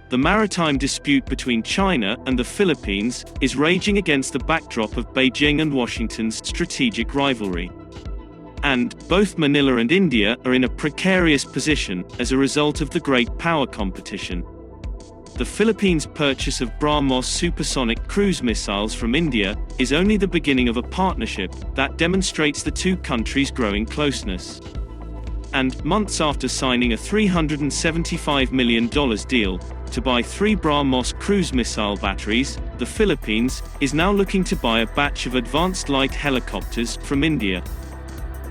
The maritime dispute between China and the Philippines is raging against the backdrop of Beijing and Washington's strategic rivalry. And both Manila and India are in a precarious position as a result of the great power competition. The Philippines' purchase of BrahMos supersonic cruise missiles from India is only the beginning of a partnership that demonstrates the two countries' growing closeness. And months after signing a $375 million deal to buy 3 BrahMos cruise missile batteries, the Philippines is now looking to buy a batch of advanced light helicopters from India.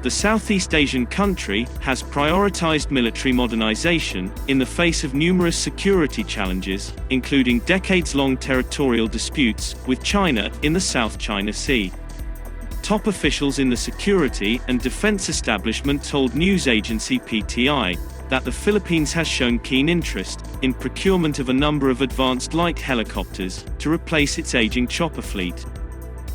The Southeast Asian country has prioritized military modernization in the face of numerous security challenges, including decades-long territorial disputes with China in the South China Sea. Top officials in the security and defense establishment told news agency PTI that the Philippines has shown keen interest in procurement of a number of advanced light helicopters to replace its aging chopper fleet.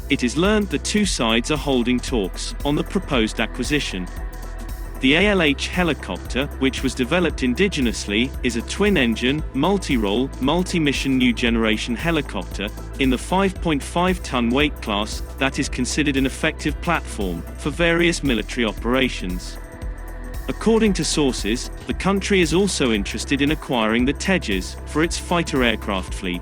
It is learned the two sides are holding talks on the proposed acquisition. The ALH helicopter, which was developed indigenously, is a twin-engine, multi-role, multi-mission new generation helicopter in the 5.5-ton weight class that is considered an effective platform for various military operations. According to sources, the country is also interested in acquiring the Tejas for its fighter aircraft fleet.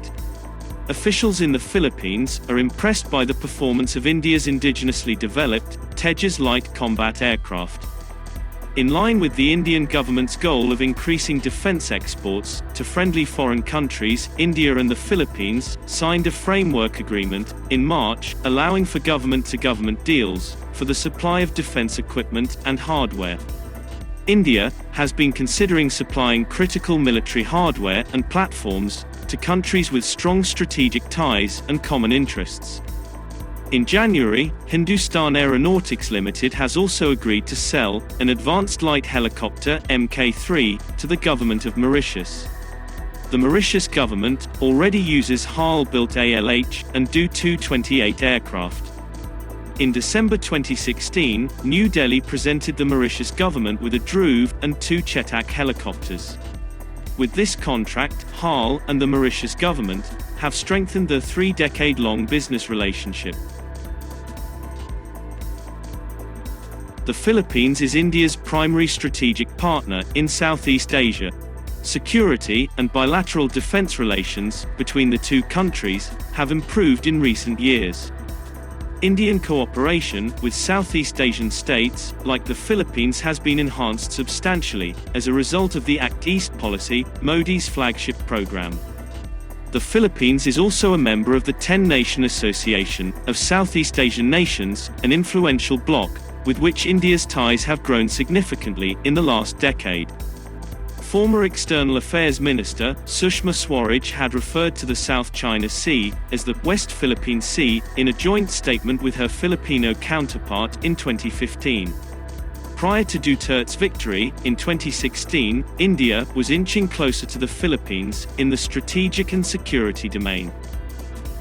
Officials in the Philippines are impressed by the performance of India's indigenously developed Tejas Light Combat Aircraft. In line with the Indian government's goal of increasing defense exports to friendly foreign countries, India and the Philippines signed a framework agreement in March, allowing for government-to-government deals for the supply of defense equipment and hardware. India has been considering supplying critical military hardware and platforms to countries with strong strategic ties and common interests. In January, Hindustan Aeronautics Limited has also agreed to sell an advanced light helicopter Mk3 to the government of Mauritius. The Mauritius government already uses HAL-built ALH and Do-228 aircraft. In December 2016, New Delhi presented the Mauritius government with a Dhruv and 2 Chetak helicopters. With this contract, HAL and the Mauritius government have strengthened their 3-decade-long business relationship. The Philippines is India's primary strategic partner in Southeast Asia. Security and bilateral defense relations between the two countries have improved in recent years. Indian cooperation with Southeast Asian states, like the Philippines, has been enhanced substantially as a result of the Act East policy, Modi's flagship program. The Philippines is also a member of the 10-Nation Association of Southeast Asian Nations, an influential bloc, with which India's ties have grown significantly in the last decade. Former External Affairs Minister Sushma Swaraj had referred to the South China Sea as the West Philippine Sea in a joint statement with her Filipino counterpart in 2015. Prior to Duterte's victory in 2016, India was inching closer to the Philippines in the strategic and security domain.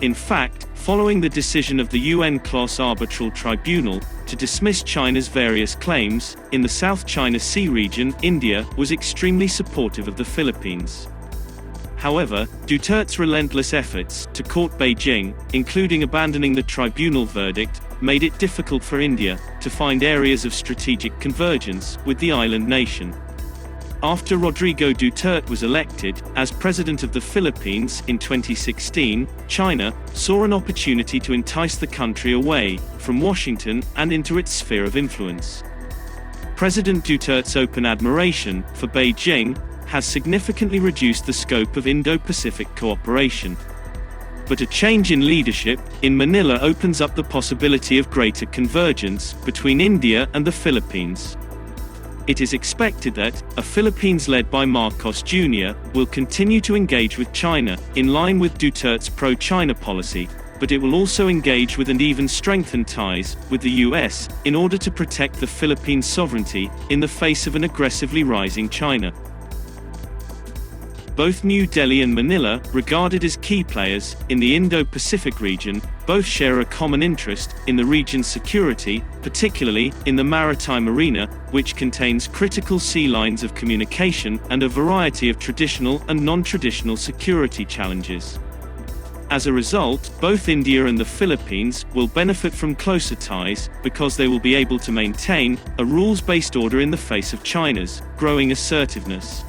In fact, following the decision of the UN CLOS Arbitral Tribunal to dismiss China's various claims in the South China Sea region, India was extremely supportive of the Philippines. However, Duterte's relentless efforts to court Beijing, including abandoning the tribunal verdict, made it difficult for India to find areas of strategic convergence with the island nation. After Rodrigo Duterte was elected as president of the Philippines in 2016, China saw an opportunity to entice the country away from Washington and into its sphere of influence. President Duterte's open admiration for Beijing has significantly reduced the scope of Indo-Pacific cooperation. But a change in leadership in Manila opens up the possibility of greater convergence between India and the Philippines. It is expected that a Philippines led by Marcos Jr. will continue to engage with China, in line with Duterte's pro-China policy, but it will also engage with and even strengthen ties with the US in order to protect the Philippines' sovereignty in the face of an aggressively rising China. Both New Delhi and Manila, regarded as key players in the Indo-Pacific region, both share a common interest in the region's security, particularly in the maritime arena, which contains critical sea lines of communication and a variety of traditional and non-traditional security challenges. As a result, both India and the Philippines will benefit from closer ties because they will be able to maintain a rules-based order in the face of China's growing assertiveness.